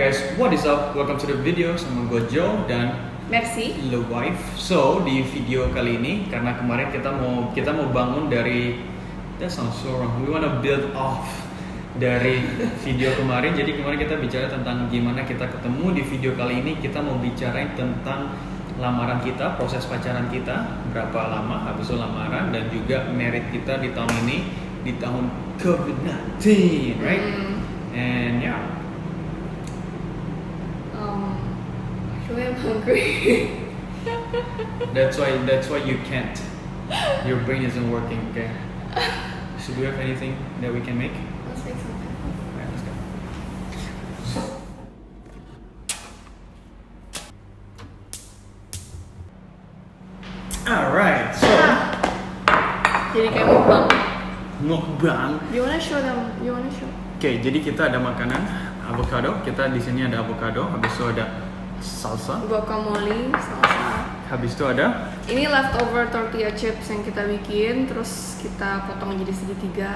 guys, what is up? Welcome to the video sama gue Joe dan Merci. The Wife. So di video kali ini karena kemarin kita mau bangun dari that sounds so wrong. We wanna build off dari video kemarin. Jadi kemarin kita bicara tentang gimana kita ketemu. Di video kali ini kita mau bicarain tentang lamaran kita, proses pacaran kita, berapa lama habis itu lamaran, dan juga married kita di tahun ini, di tahun COVID-19, right? And yeah. Actually, I'm hungry. That's why you can't. Your brain isn't working. Okay. So do you have anything that we can make? Let's make something. Alright, let's go. Alright, so Jadi kayak mukbang. mukbang. You wanna show them? You wanna show? Oke, jadi kita ada makanan avocado. Kita di sini ada avocado. Habis itu ada salsa. Guacamole, salsa. Habis itu ada Ini leftover tortilla chips yang kita bikin, terus kita potong jadi segitiga.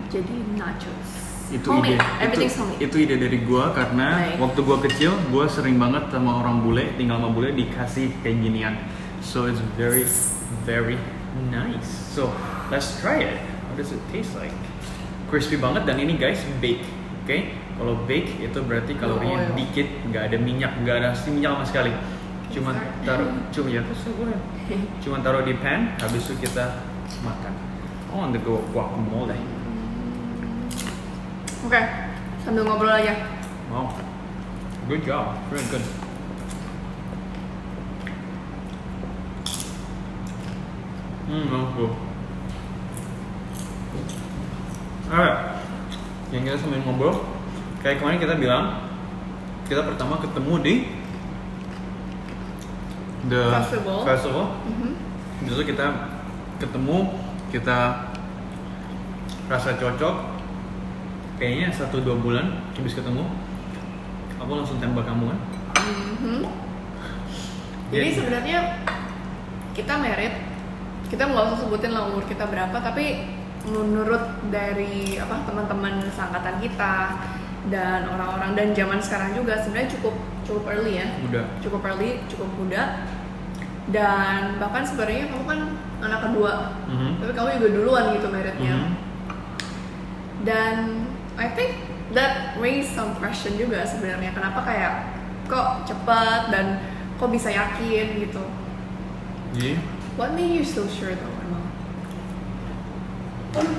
Jadi nachos. itu Homemade. ide. Everything's homemade. Itu ide dari gua karena Baik. waktu gua kecil gua sering banget sama orang bule, tinggal sama bule dikasih kayak ginian. So it's very very nice. So let's try it. How does it taste like? Crispy banget, dan ini guys bake. Oke? Kalau bake itu berarti kalorinya oil. dikit, nggak ada minyak, nggak ada minyak sama sekali. Cuman taruh, cuman taruh di pan, habis itu kita makan. Oh, on the go guacamole. Oke, sambil ngobrol aja. Wow, good job, very good. Good. Alright, yang kita sambil ngobrol, kayak kemarin kita bilang, kita pertama ketemu di the festival. Justru kita ketemu, kita rasa cocok. Kayaknya 1-2 bulan habis ketemu, aku langsung tembak kamu kan? Jadi Iya. sebenarnya kita married, kita nggak usah sebutin lah umur kita berapa, tapi menurut dari teman-teman seangkatan kita dan orang-orang dan zaman sekarang juga sebenarnya cukup early ya. Cukup early, cukup muda. Dan bahkan sebenarnya kamu kan anak kedua, tapi kamu juga duluan gitu marriednya. Dan I think that raise some question juga sebenarnya, kenapa kayak kok cepat dan kok bisa yakin gitu. Jadi What made you so sure though, emang?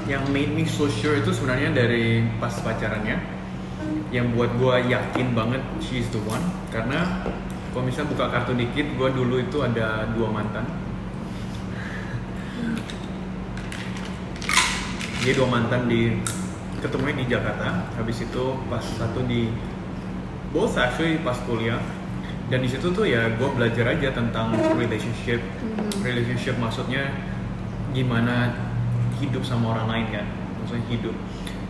yang made me so sure itu sebenarnya dari pas pacarannya, yang buat gue yakin banget she's the one. Karena kalau misalnya buka kartu dikit, gue dulu itu ada 2 mantan. Jadi 2 mantan ketemunya di Jakarta. Habis itu pas satu di both actually pas kuliah. Dan di situ tuh ya gue belajar aja tentang relationship. Relationship maksudnya gimana hidup sama orang lain kan, maksudnya hidup.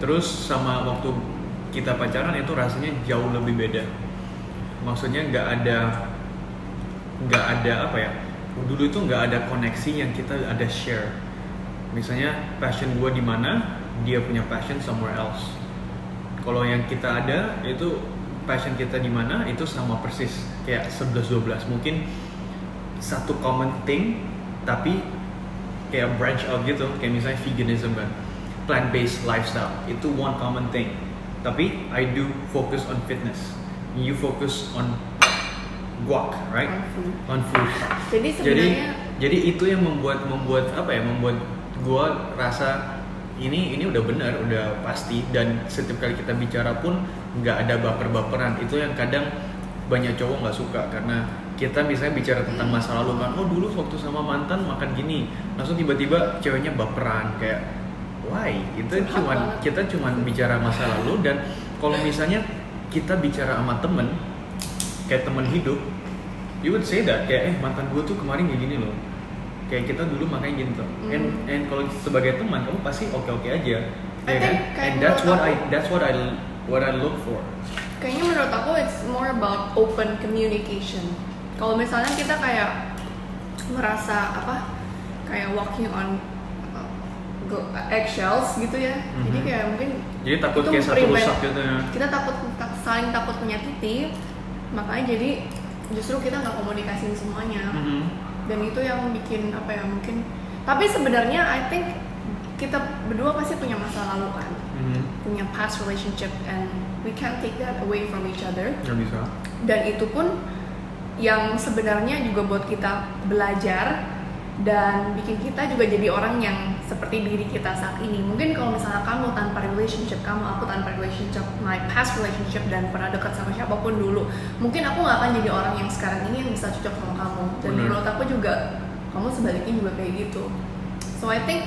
Terus sama waktu kita pacaran itu rasanya jauh lebih beda. Maksudnya nggak ada apa ya, dulu itu nggak ada koneksi yang kita ada share. Misalnya passion gue di mana, dia punya passion somewhere else. Kalau yang kita ada itu passion kita di mana itu sama persis kayak 11-12. Mungkin satu common thing tapi kayak branch out gitu, kayak misalnya veganism kan, plant based lifestyle, itu one common thing. Tapi I do focus on fitness, you focus on guac, right? On food. Jadi sebenarnya jadi itu yang membuat apa ya, membuat gua rasa ini udah benar, udah pasti. Dan setiap kali kita bicara pun nggak ada baper-baperan. Itu yang kadang banyak cowok nggak suka, karena kita misalnya bicara tentang masa lalu kan, oh dulu waktu sama mantan makan gini, langsung tiba-tiba ceweknya baperan, kayak why? Kita cuman bicara masa lalu. Dan kalau misalnya kita bicara sama temen, kayak temen hidup, you would say that kayak mantan gue tuh kemarin kayak gini loh, kayak kita dulu makanya gitu. And kalau sebagai teman kamu pasti oke aja, ya kan? And that's what I look for. kayaknya menurut aku it's more about open communication. Kalau misalnya kita kayak merasa kayak walking on eggshells gitu ya. Jadi kayak mungkin Jadi takut itu kayak satu prevent- rusak gitu ya. Kita takut saling takut menyakiti, makanya jadi justru kita nggak komunikasiin semuanya. Dan itu yang bikin apa ya, mungkin, tapi sebenarnya I think kita berdua pasti punya masa lalu kan, punya past relationship, and we can't take that away from each other. Nggak bisa. Dan itu pun yang sebenarnya juga buat kita belajar dan bikin kita juga jadi orang yang seperti diri kita saat ini. Mungkin kalau misalnya kamu tanpa relationship kamu, aku tanpa relationship, my past relationship, dan pernah dekat sama siapapun dulu, mungkin aku nggak akan jadi orang yang sekarang ini yang bisa cocok sama kamu. Dan menurut aku juga kamu sebaliknya juga kayak gitu. So I think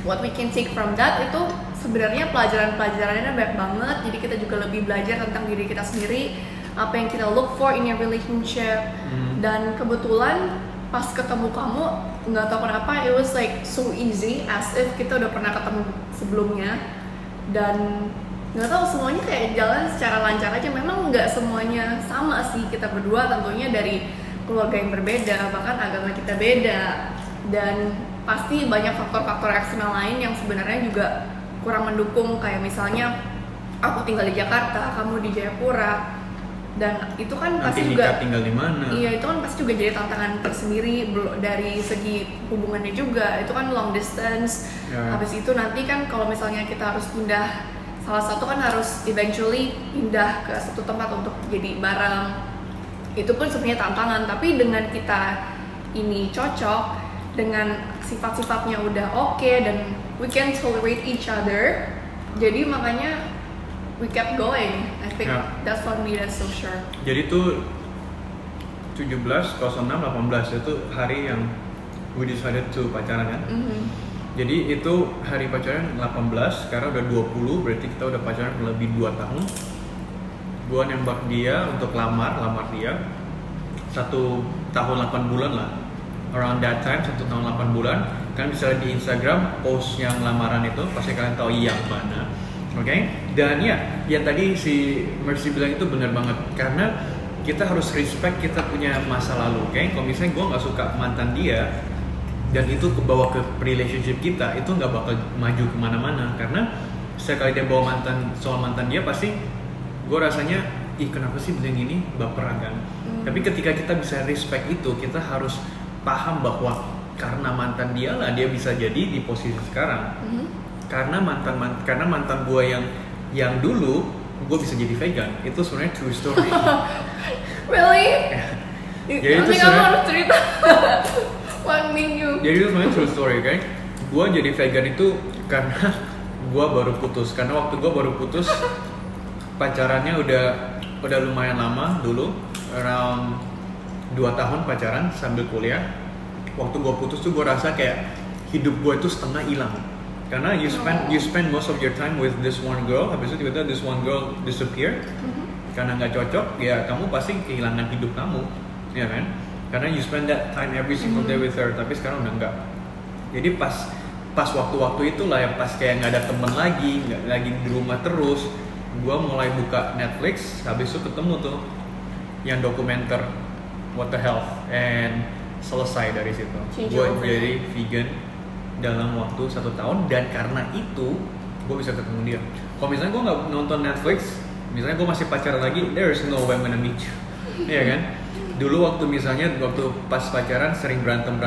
what we can take from that itu sebenarnya pelajaran-pelajarannya banyak banget. Jadi kita juga lebih belajar tentang diri kita sendiri, apa yang kita look for in a relationship. Dan kebetulan pas ketemu kamu, nggak tahu kenapa it was like so easy, as if kita udah pernah ketemu sebelumnya. Dan nggak tahu, semuanya kayak jalan secara lancar aja. Memang nggak semuanya sama sih, kita berdua tentunya dari keluarga yang berbeda, bahkan agama kita beda, dan pasti banyak faktor-faktor eksternal lain yang sebenarnya juga kurang mendukung. Kayak misalnya aku tinggal di Jakarta, kamu di Jayapura, dan itu kan nanti pasti nikah juga tinggal di mana? Iya, itu kan pasti juga jadi tantangan tersendiri. Dari segi hubungannya juga, itu kan long distance. Habis itu nanti kan kalau misalnya kita harus pindah, salah satu kan harus eventually pindah ke satu tempat untuk jadi bareng. Itu pun sebenarnya tantangan. Tapi dengan kita ini cocok, dengan sifat-sifatnya udah oke, dan we can tolerate each other, jadi makanya we kept going. I think that's what made us so sure. Jadi tuh 17/06/18 itu hari yang we decided to pacaran kan? Jadi itu hari pacaran 18, sekarang udah 20, berarti kita udah pacaran lebih 2 tahun. Gua nembak dia untuk lamar dia 1 tahun 8 bulan lah. Around that time, 1 tahun 8 bulan. Kan bisa di Instagram post yang lamaran itu, pasti kalian tahu yang mana. Oke? Dan ya, yang tadi si Mercy bilang itu benar banget, karena kita harus respect kita punya masa lalu. Oke? Kalau misalnya gue nggak suka mantan dia dan itu kebawa ke relationship kita, itu nggak bakal maju kemana-mana. Karena sekali dia bawa soal mantan dia, pasti gue rasanya, ih kenapa sih bilang ini, baperan kan. Tapi ketika kita bisa respect itu, kita harus paham bahwa karena mantan dia lah dia bisa jadi di posisi sekarang. Karena mantan gue yang dulu gue bisa jadi vegan, itu sebenarnya true story. Really? Jadi itu kamu harus cerita. One minggu. Jadi itu sebenarnya true story kan. Gue jadi vegan itu karena gue baru putus. Karena waktu gue baru putus, pacarannya udah lumayan lama dulu, around 2 tahun pacaran sambil kuliah. Waktu gue putus tuh gue rasa kayak hidup gue itu setengah hilang. Karena you spend most of your time with this one girl, habis itu tiba-tiba this one girl disappear. Karena nggak cocok, ya kamu pasti kehilangan hidup kamu, ya kan? Karena you spend that time every single day with her, tapi sekarang udah nggak. Jadi pas waktu-waktu itulah ya, pas kayak nggak ada temen lagi, nggak lagi di rumah terus, gue mulai buka Netflix, habis itu ketemu tuh yang dokumenter What the Health, and selesai dari situ. Gue jadi vegan dalam waktu 1 tahun, dan karena itu gue bisa ketemu dia. Kalau misalnya gue nggak nonton Netflix, misalnya gue masih pacaran lagi, there's no way I'm gonna meet you. Iya kan? Dulu waktu pas pacaran sering berantem,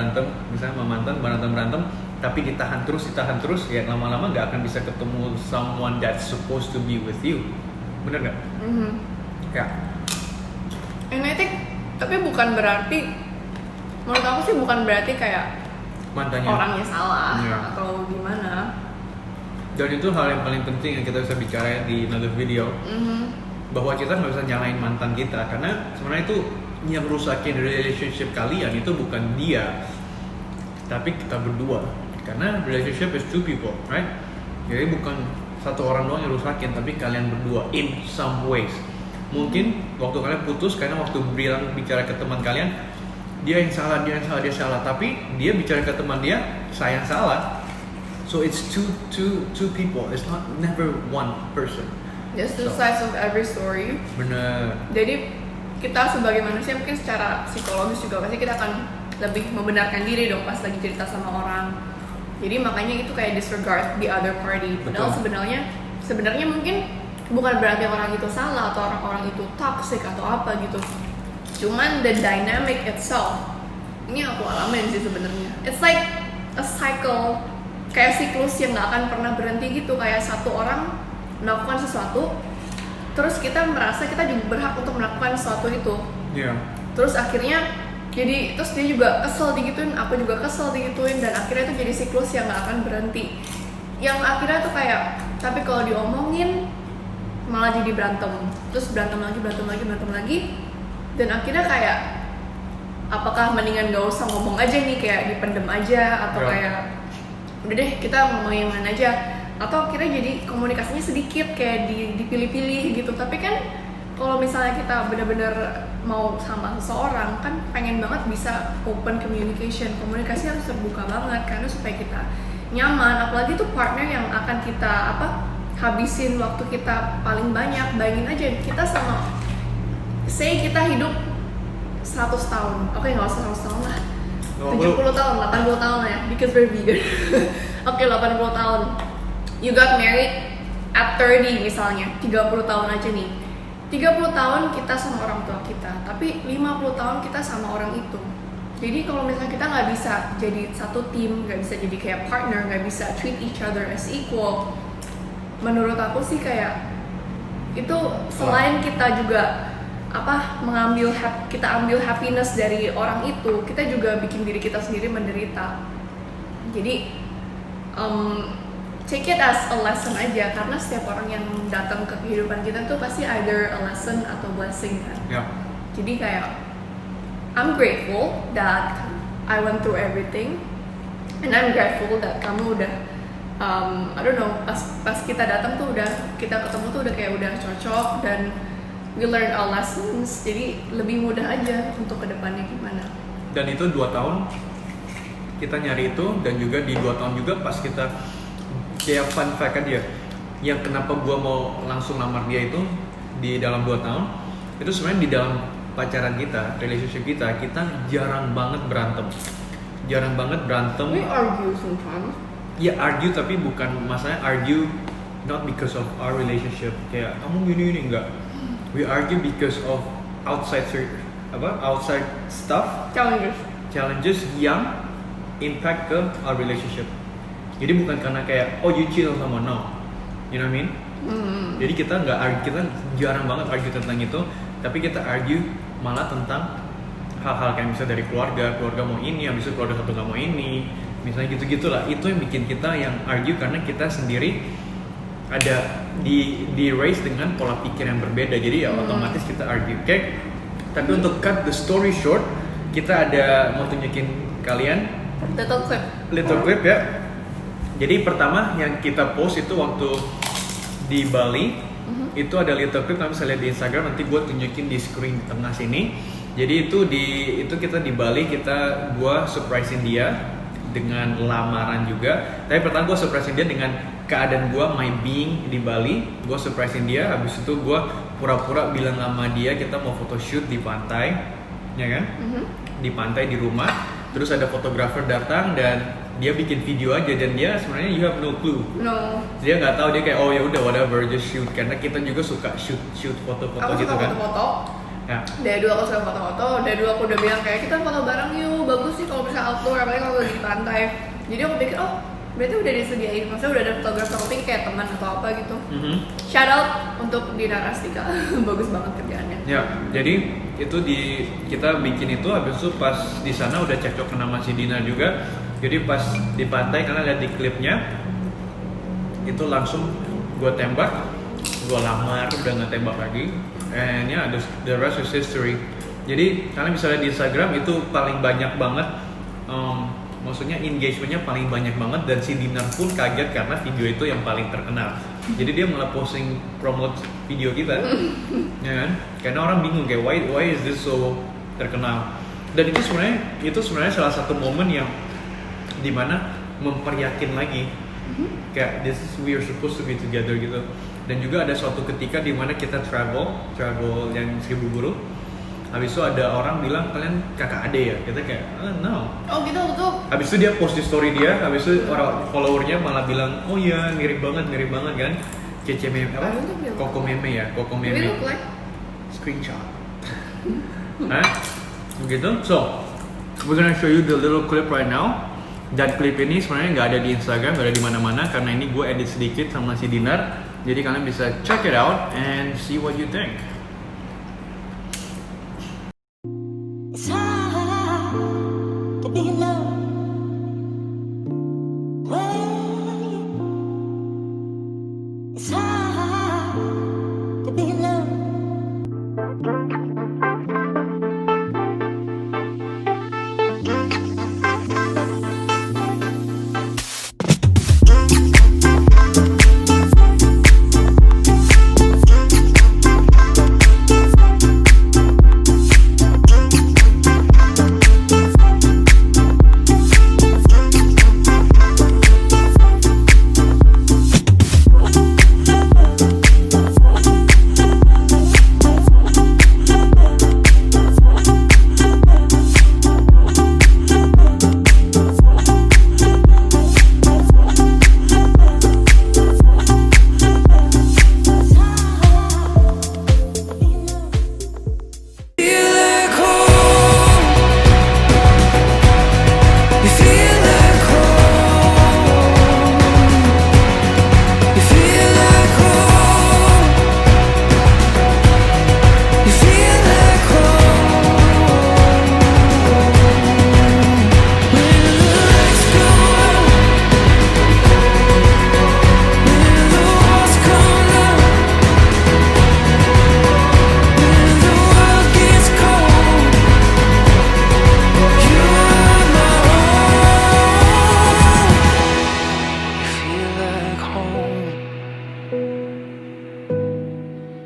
misalnya sama mantan berantem, tapi ditahan terus, ya lama-lama nggak akan bisa ketemu someone that's supposed to be with you. Bener nggak? Ya. And I think, tapi bukan berarti, menurut aku sih bukan berarti kayak mantannya orangnya salah atau gimana. Dan itu hal yang paling penting yang kita bisa bicara di another video, bahwa kita nggak bisa nyalain mantan kita, karena sebenarnya itu yang rusakin relationship kalian itu bukan dia, tapi kita berdua. Karena relationship is 2 people, right? Jadi bukan satu orang doang yang rusakin, tapi kalian berdua in some ways. Mungkin waktu kalian putus karena waktu bicara ke teman kalian, dia yang salah, tapi dia bicara ke teman dia, saya yang salah. So it's two people, it's never one person. Just two sides of every story. Bener. Jadi kita sebagai manusia mungkin secara psikologis juga pasti kita akan lebih membenarkan diri dong pas lagi cerita sama orang. Jadi makanya itu kayak disregard the other party. Padahal sebenarnya mungkin bukan berarti orang itu salah atau orang itu toxic atau apa gitu, cuman the dynamic itself ini aku alamin sih sebenarnya. It's like a cycle, kayak siklus yang nggak akan pernah berhenti gitu. Kayak satu orang melakukan sesuatu, terus kita merasa kita juga berhak untuk melakukan sesuatu itu. Terus akhirnya terus dia juga kesel digituin, aku juga kesel digituin, dan akhirnya itu jadi siklus yang nggak akan berhenti. Yang akhirnya tuh kayak, tapi kalau diomongin malah jadi berantem, terus berantem lagi, dan akhirnya kayak apakah mendingan gak usah ngomong aja nih, kayak dipendem aja, atau kayak udah deh kita ngomongin yang lain aja, atau akhirnya jadi komunikasinya sedikit kayak dipilih-pilih gitu. Tapi kan kalau misalnya kita benar-benar mau sama seseorang kan pengen banget bisa open communication, komunikasi harus terbuka banget karena supaya kita nyaman. Apalagi tuh partner yang akan kita habisin waktu kita paling banyak. Bayangin aja kita sama, say kita hidup 100 tahun, oke nggak usah 100 tahun lah, 70 tahun, 80 tahun lah ya, because we're vegan. Oke, 80 tahun, you got married at 30 misalnya, 30 tahun aja nih, 30 tahun kita sama orang tua kita, tapi 50 tahun kita sama orang itu. Jadi kalau misalnya kita nggak bisa jadi satu tim, nggak bisa jadi kayak partner, nggak bisa treat each other as equal, menurut aku sih kayak itu selain kita juga kita ambil happiness dari orang itu, kita juga bikin diri kita sendiri menderita. Jadi take it as a lesson aja, karena setiap orang yang datang ke kehidupan kita tuh pasti either a lesson atau blessing kan. Jadi kayak I'm grateful that I went through everything, and I'm grateful that kamu udah I don't know, pas kita datang tuh kita ketemu tuh udah kayak udah cocok, dan we learn our lessons, jadi lebih mudah aja untuk kedepannya gimana. Dan itu 2 tahun kita nyari itu, dan juga di 2 tahun juga pas kita kayak fun fact aja, yang kenapa gua mau langsung lamar dia itu di dalam 2 tahun itu sebenarnya di dalam pacaran kita, relationship kita jarang banget berantem. We argue sometimes. Ya argue, tapi bukan masalahnya argue not because of our relationship, kayak kamu gini enggak. We argue because of outside stuff, challenges yang impact ke our relationship. Jadi bukan karena kayak you chill sama you know what I mean? Jadi kita jarang banget argue tentang itu, tapi kita argue malah tentang hal-hal kayak misalnya dari keluarga mau ini, habis itu keluarga satu nggak mau ini, misalnya gitu-gitulah. Itu yang bikin kita yang argue, karena kita sendiri ada di raise dengan pola pikir yang berbeda, jadi otomatis kita argue. Tapi untuk cut the story short, kita ada mau tunjukin kalian little clip ya. Jadi pertama yang kita post itu waktu di Bali, itu ada little clip, kalian bisa lihat di Instagram, nanti gue tunjukin di screen tengah sini. Jadi itu kita di Bali, gue surprisein dia dengan lamaran juga. Tapi pertama gue surprisein dia dengan keadaan gue my being di Bali. Gue surprisein dia, habis itu gue pura-pura bilang sama dia kita mau photoshoot di pantai, ya kan? Di pantai di rumah. Terus ada fotografer datang dan dia bikin video aja, dan dia sebenarnya you have no clue. Dia nggak tahu, dia kayak ya udah whatever, just shoot, karena kita juga suka shoot foto-foto gitu kan. Aku suka foto-foto. Ya. Dari dulu aku suka foto-foto, dari dulu aku udah bilang kayak kita foto bareng yuk, bagus sih kalau bisa outdoor, apalagi kalau lagi di pantai. Jadi aku pikir berarti udah disediain, maksudnya udah ada fotografer, tapi kayak teman atau apa gitu. Shout out untuk Dina Rastika, bagus banget kerjaannya. Ya, jadi itu kita bikin itu, habis itu pas di sana udah cekcok sama si Dina juga. Jadi pas di pantai, kalian lihat di klipnya, itu langsung gue tembak, gue lamar, udah nggak tembak lagi. And yeah, the rest is history. Jadi kalian bisa lihat di Instagram itu paling banyak banget, maksudnya engagementnya paling banyak banget, dan si Dinar pun kaget karena video itu yang paling terkenal. Jadi dia malah posting promote video kita, ya kan? Karena orang bingung kayak why is this so terkenal. Dan itu sebenarnya salah satu momen yang dimana memperyakin lagi kayak this is we are supposed to be together gitu. Dan juga ada suatu ketika dimana kita travel yang 1000 guru, habis itu ada orang bilang kalian kakak ade ya, kita kayak no. Gitu betul. Habis itu dia post di story dia, habis itu orang followernya malah bilang iya mirip banget kan. Cece meme apa? I don't think they look Koko alike. meme ya, Koko Do we meme. look like? Screenshot. Hah? Begitu. So, we're gonna show you the little clip right now. Dan klip ini sebenarnya nggak ada di Instagram, nggak ada di mana-mana karena ini gue edit sedikit sama si Dinar. Jadi kalian bisa check it out and see what you think. It's hard to be alone. It's hard to be alone.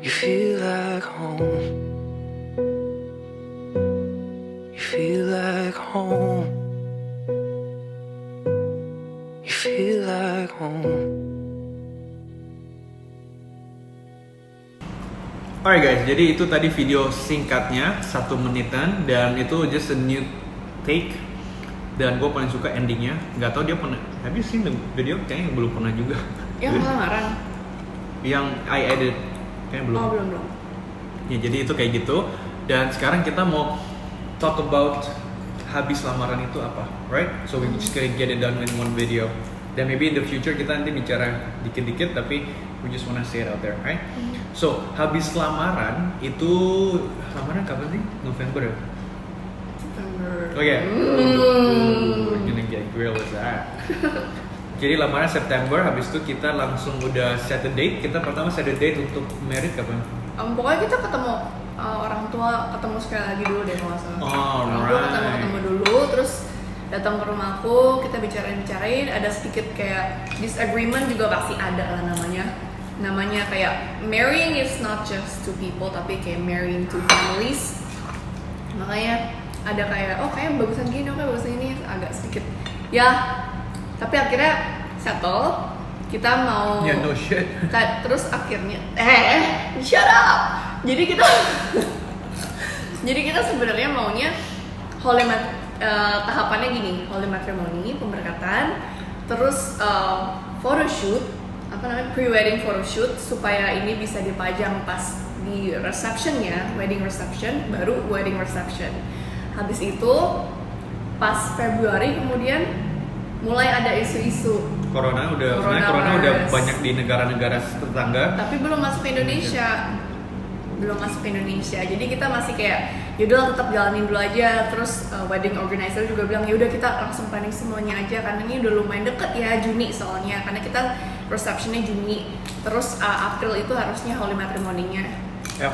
You feel like home. You feel like home. You feel like home. Alright guys, jadi itu tadi video singkatnya 1 menitan dan itu just a new take dan gue paling suka endingnya. Nggak tahu dia pernah, have you seen the video? Kayaknya belum pernah juga. Yang lamaran. Yang I edit kayaknya belum. Oh, belum. Ya jadi itu kayak gitu. Dan sekarang kita mau talk about habis lamaran itu apa, right? So we just gonna get it done in one video. Dan maybe in the future kita nanti bicara dikit-dikit tapi we just wanna say it out there, right? So habis lamaran itu lamaran kapan sih? November ya? September. Oke. Gonna get grilled with that. Jadi lamaran September, habis itu kita langsung udah set a date. Kita pertama set a date untuk married kapan? Pokoknya kita ketemu orang tua, ketemu sekali lagi dulu deh kalau nggak salah. Orang tua ketemu dulu, terus datang ke rumahku, kita bicarain, ada sedikit kayak disagreement juga pasti ada lah namanya kayak marrying is not just two people tapi kayak marrying two families. Makanya ada kayak kayak bagusan gini, bagusan ini, agak sedikit ya, tapi akhirnya settle, kita mau Yeah, no shit. terus akhirnya shut up. Jadi kita sebenarnya maunya tahapannya gini, holy matrimony, pemberkatan, terus photoshoot, pre-wedding photoshoot supaya ini bisa dipajang pas di receptionnya, wedding reception, baru wedding reception. Habis itu pas Februari kemudian mulai ada isu-isu Corona udah banyak di negara-negara tetangga. tapi belum masuk ke Indonesia. Jadi kita masih kayak yaudah tetap jalanin dulu aja. Terus wedding organizer juga bilang yaudah kita langsung planning semuanya aja karena ini udah lumayan deket ya, Juni soalnya, karena kita receptionnya Juni. Terus April itu harusnya holy matrimony-nya. Yep.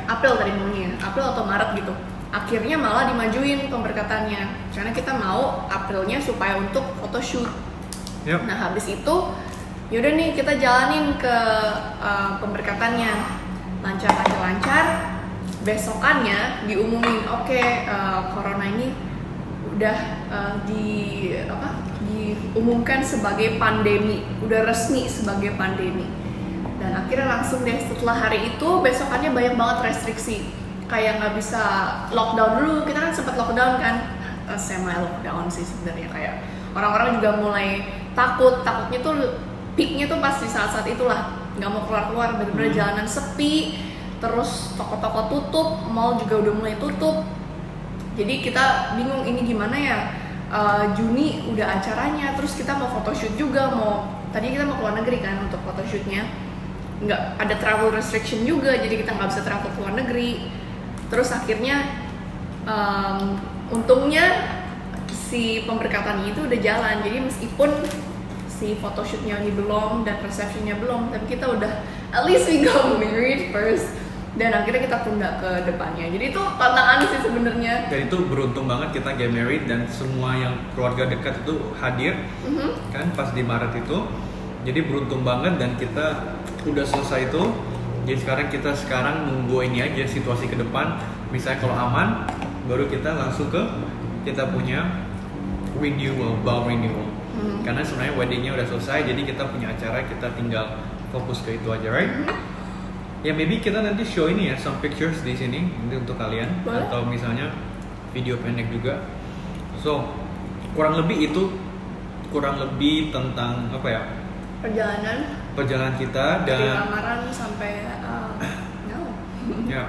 April tadi maunya, April atau Maret gitu. Akhirnya malah dimajuin pemberkatannya karena kita mau Aprilnya supaya untuk photoshoot. Yep. Nah habis itu yaudah nih kita jalanin ke pemberkatannya, lancar. Besokannya diumumin corona ini udah diumumkan sebagai pandemi, udah resmi sebagai pandemi. Dan akhirnya langsung deh setelah hari itu besokannya banyak banget restriksi, kayak nggak bisa lockdown dulu. Kita kan sempat lockdown kan, semi lockdown sih sebenarnya, kayak orang-orang juga mulai takutnya tuh peaknya tuh pas di saat-saat itulah. nggak mau keluar-keluar, bener-bener jalanan sepi, terus toko-toko tutup, mall juga udah mulai tutup. Jadi kita bingung ini gimana ya. Juni udah acaranya, terus kita mau photoshoot juga, tadi kita mau keluar negeri kan untuk photoshootnya, nggak ada travel restriction juga, jadi kita nggak bisa travel ke luar negeri. Terus akhirnya untungnya si pemberkatannya itu udah jalan, jadi meskipun si photoshootnya ini belum dan receptionnya belum, tapi kita udah at least we got married first. Dan akhirnya kita tunda ke depannya. Jadi itu tantangan sih sebenarnya. Dan itu beruntung banget kita get married dan semua yang keluarga dekat itu hadir kan pas di Maret itu. Jadi beruntung banget dan kita udah selesai itu. Jadi sekarang nunggu ini aja situasi ke depan. Misalnya kalau aman, baru kita langsung ke kita punya vow renewal. Karena sebenarnya weddingnya udah selesai, jadi kita punya acara, kita tinggal fokus ke itu aja, right? Ya maybe kita nanti show ini ya, some pictures di sini nanti untuk kalian. Boleh. Atau misalnya video pendek juga. So kurang lebih tentang apa ya? Perjalanan kita dari dan lamaran sampai ya.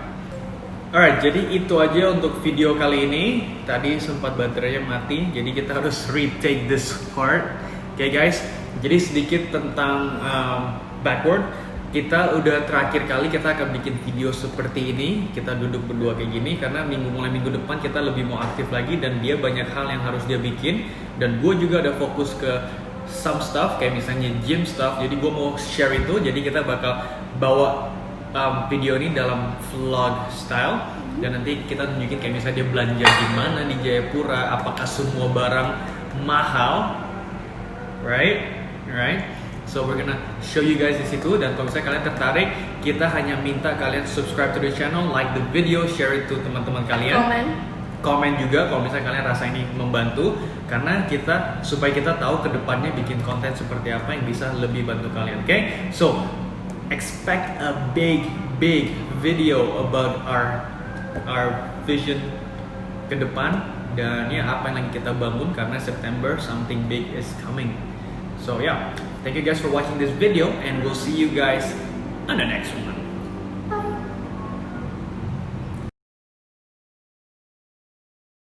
Alright, jadi itu aja untuk video kali ini. Tadi sempat baterainya mati, jadi kita harus retake this part. Okay guys, jadi sedikit tentang backward. Kita udah terakhir kali kita akan bikin video seperti ini. Kita duduk berdua kayak gini karena mulai minggu depan kita lebih mau aktif lagi dan dia banyak hal yang harus dia bikin. Dan gue juga ada fokus ke some stuff kayak misalnya gym stuff. Jadi gue mau share itu. Jadi kita bakal bawa video ini dalam vlog style. Dan nanti kita tunjukin kayak misalnya dia belanja di mana di Jayapura. Apakah semua barang mahal, right? So we're gonna show you guys di situ, dan kalau misalnya kalian tertarik, kita hanya minta kalian subscribe to the channel, like the video, share it to teman-teman kalian. Komen juga kalau misalnya kalian rasa ini membantu, karena supaya kita tahu kedepannya bikin konten seperti apa yang bisa lebih bantu kalian. Okay? So expect a big video about our vision ke depan dan ya apa yang lagi kita bangun, karena September something big is coming. So yeah, thank you guys for watching this video and we'll see you guys on the next one.